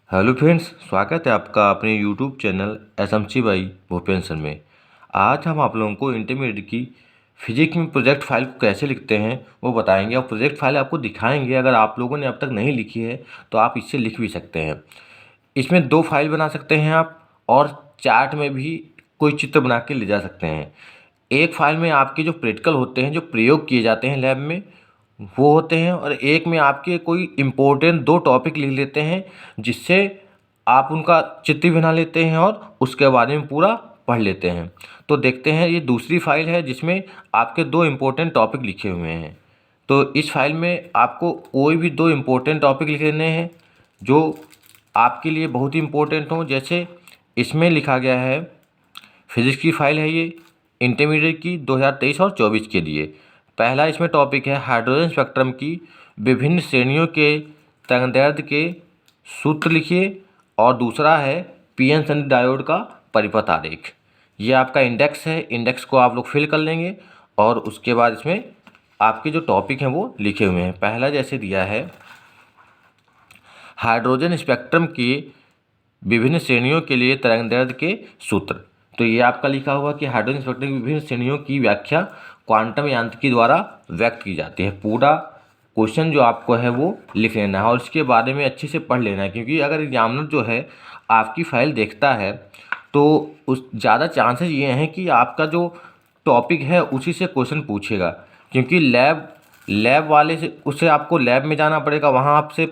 Hello friends, स्वागत है आपका अपने YouTube channel SMC by Bhupendra में। आज हम आप लोगों को इंटरमीडिएट की फिजिक्स में प्रोजेक्ट फाइल को कैसे लिखते हैं वो बताएंगे और प्रोजेक्ट फाइल आपको दिखाएंगे। अगर आप लोगों ने अब तक नहीं लिखी है तो आप इससे लिख भी सकते हैं। इसमें 2 फाइल बना सकते हैं आप, और चार्ट में भी कोई चित्र बना के ले जा सकते हैं। एक फाइल में आपके जो प्रैक्टिकल होते हैं, जो प्रयोग किए जाते हैं लैब में, वो होते हैं, और एक में आपके कोई इम्पोर्टेंट 2 टॉपिक लिख लेते हैं, जिससे आप उनका चित्र बना लेते हैं और उसके बारे में पूरा पढ़ लेते हैं। तो देखते हैं, ये दूसरी फाइल है जिसमें आपके 2 इम्पोर्टेंट टॉपिक लिखे हुए हैं। तो इस फाइल में आपको कोई भी 2 इम्पोर्टेंट टॉपिक लिख लेने हैं जो आपके लिए बहुत ही इम्पोर्टेंट हों। जैसे इसमें लिखा गया है, फिजिक्स की फाइल है ये, इंटरमीडिएट की 2023 और 24 के लिए। पहला इसमें टॉपिक है हाइड्रोजन स्पेक्ट्रम की विभिन्न श्रेणियों के तरंगदैर्ध्य के सूत्र लिखिए, और दूसरा है पीएन संधि डायोड का परिपथ आरेख। ये आपका इंडेक्स है, इंडेक्स को आप लोग फिल कर लेंगे और उसके बाद इसमें आपके जो टॉपिक हैं वो लिखे हुए हैं। पहला जैसे दिया है, हाइड्रोजन स्पेक्ट्रम की विभिन्न श्रेणियों के लिए तरंगदैर्ध्य के सूत्र। तो ये आपका लिखा हुआ कि हाइड्रोजन स्पेक्ट्रम की विभिन्न श्रेणियों की व्याख्या क्वांटम यांत्रिकी द्वारा व्यक्त की जाती है। पूरा क्वेश्चन जो आपको है वो लिख लेना है और इसके बारे में अच्छे से पढ़ लेना है, क्योंकि अगर एग्जामिनर जो है आपकी फाइल देखता है तो उस ज़्यादा चांसेस ये हैं कि आपका जो टॉपिक है उसी से क्वेश्चन पूछेगा, क्योंकि लैब वाले से उससे आपको लैब में जाना पड़ेगा, वहाँ आपसे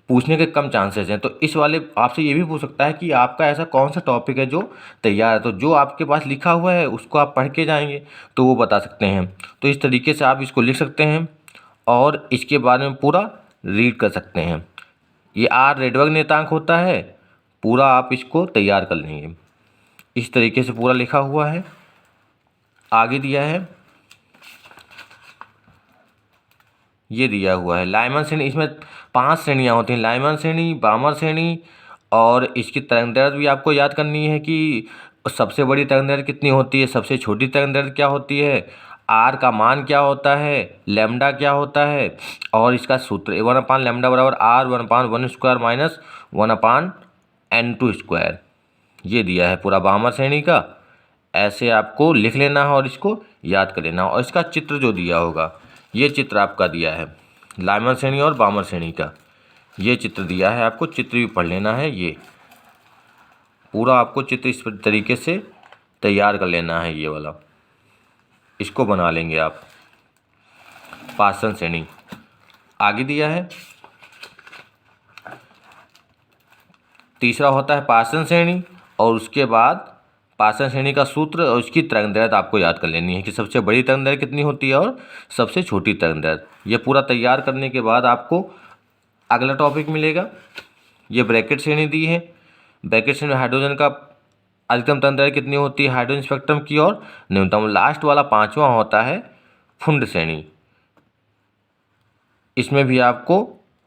पूछने के कम चांसेस हैं। तो इस वाले आपसे ये भी पूछ सकता है कि आपका ऐसा कौन सा टॉपिक है जो तैयार है, तो जो आपके पास लिखा हुआ है उसको आप पढ़ के जाएंगे तो वो बता सकते हैं। तो इस तरीके से आप इसको लिख सकते हैं और इसके बारे में पूरा रीड कर सकते हैं। ये आर रेडबर्ग नियतांक होता है, पूरा आप इसको तैयार कर लेंगे। इस तरीके से पूरा लिखा हुआ है। आगे दिया है, ये दिया हुआ है लाइमन श्रेणी। इसमें 5 श्रेणियाँ होती हैं, लाइमन श्रेणी, बामर श्रेणी, और इसकी तरंगदैर्ध्य भी आपको याद करनी है कि सबसे बड़ी तरंगदैर्ध्य कितनी होती है, सबसे छोटी तरंगदैर्ध्य क्या होती है, आर का मान क्या होता है, लैम्डा क्या होता है, और इसका सूत्र 1/λ बराबर आर 1/1² माइनस 1/n² ये दिया है पूरा बामर श्रेणी का। ऐसे आपको लिख लेना है और इसको याद कर लेना है। और इसका चित्र जो दिया होगा, ये चित्र आपका दिया है लाइमन श्रेणी और बामर श्रेणी का, ये चित्र दिया है, आपको चित्र भी पढ़ लेना है। ये पूरा आपको चित्र इस तरीके से तैयार कर लेना है, ये वाला इसको बना लेंगे आप। पार्सन श्रेणी आगे दिया है, तीसरा होता है पार्सन श्रेणी, और उसके बाद पार्सन श्रेणी का सूत्र और उसकी तरंगदैर्ध्य आपको याद कर लेनी है कि सबसे बड़ी तरंगदैर्ध्य कितनी होती है और सबसे छोटी तरंगदैर्ध्य। ये पूरा तैयार करने के बाद आपको अगला टॉपिक मिलेगा। ये ब्रैकेट श्रेणी दी है, ब्रैकेट श्रेणी में हाइड्रोजन का अधिकतम तरंगदैर्ध्य कितनी होती है हाइड्रोजन स्पेक्ट्रम की, और न्यूनतम। लास्ट वाला 5वां होता है फुंड श्रेणी। इसमें भी आपको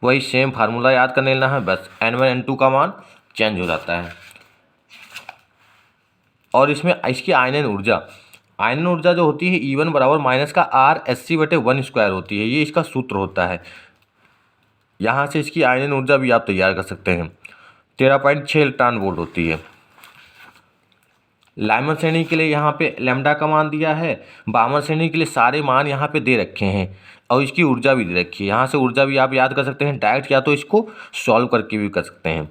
वही सेम फार्मूला याद करने लेना है, बस n1 n2 का मान चेंज हो जाता है। और इसमें इसकी आयनन ऊर्जा जो होती है E1 बराबर माइनस का R/SC/1² होती है, ये इसका सूत्र होता है। यहाँ से इसकी आयनन ऊर्जा भी आप तैयार कर सकते हैं, 13.6 इलेक्ट्रॉन वोल्ट होती है। लाइमन श्रेणी के लिए यहाँ पे लैम्डा का मान दिया है, बामर श्रेणी के लिए सारे मान यहाँ पे दे रखे हैं और इसकी ऊर्जा भी दे रखी है। यहाँ से ऊर्जा भी आप याद कर सकते हैं डायरेक्ट, या तो इसको सॉल्व करके भी कर सकते हैं।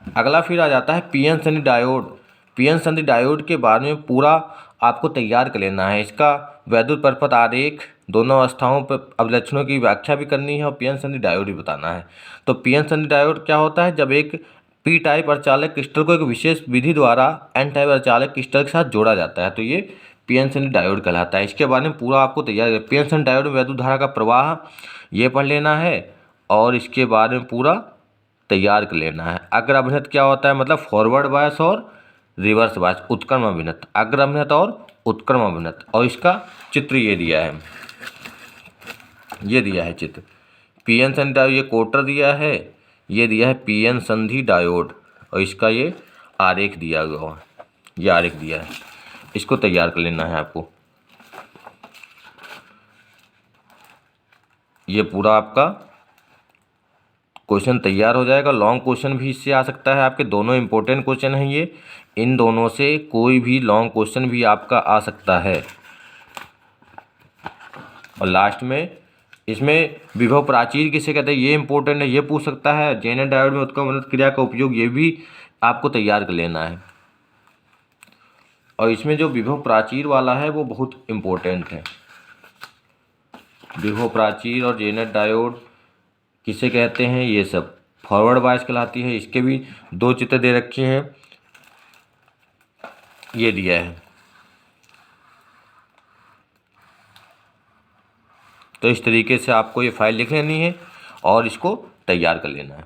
अगला फिर आ जाता है पीएन संधि डायोड। पीएन संधि डायोड के बारे में पूरा आपको तैयार कर लेना है। इसका वैद्युत परिपथ आरेख, दोनों अवस्थाओं पर अभिलक्षणों की व्याख्या भी करनी है और पीएन संधि डायोड भी बताना है। तो पीएन संधि डायोड क्या होता है, जब एक पी टाइप अर्धचालक क्रिस्टल को एक विशेष विधि द्वारा एन टाइप अर्धचालक क्रिस्टल के साथ जोड़ा जाता है, तो ये पीएन संधि डायोड कहलाता है। इसके बारे में पूरा आपको तैयार पीएन संधि डायोड में वैद्युत धारा का प्रवाह ये पढ़ लेना है और इसके बारे में पूरा तैयार कर लेना है। अग्र अभिनत क्या होता है, मतलब फॉरवर्ड बायस और रिवर्स बायस, उत्क्रम अभिनत, अग्र अभिनत और उत्क्रम अभिनत। और इसका चित्र ये दिया है, ये दिया है चित्र पीएन संधि डायोड। ये कोटर दिया है, ये दिया है पीएन संधि डायोड, और इसका ये आरेख दिया हुआ है, ये आरेख दिया है। इसको तैयार कर लेना है आपको। ये पूरा आपका क्वेश्चन तैयार हो जाएगा। लॉन्ग क्वेश्चन भी इससे आ सकता है आपके, दोनों इंपॉर्टेंट क्वेश्चन हैं ये। इन दोनों से कोई भी लॉन्ग क्वेश्चन भी आपका आ सकता है। और लास्ट में इसमें विभव प्राचीर किसे कहते हैं, ये इंपॉर्टेंट है, ये पूछ सकता है। जेनर डायोड में उत्क्रमण क्रिया का उपयोग, ये भी आपको तैयार कर लेना है। और इसमें जो विभव प्राचीर वाला है वो बहुत इम्पोर्टेंट है। विभव प्राचीर और जेनर डायोड किसे कहते हैं, ये सब फॉरवर्ड बायस कहलाती है। इसके भी 2 चित्र दे रखे हैं, ये दिया है। तो इस तरीके से आपको ये फाइल लिख लेनी है और इसको तैयार कर लेना है।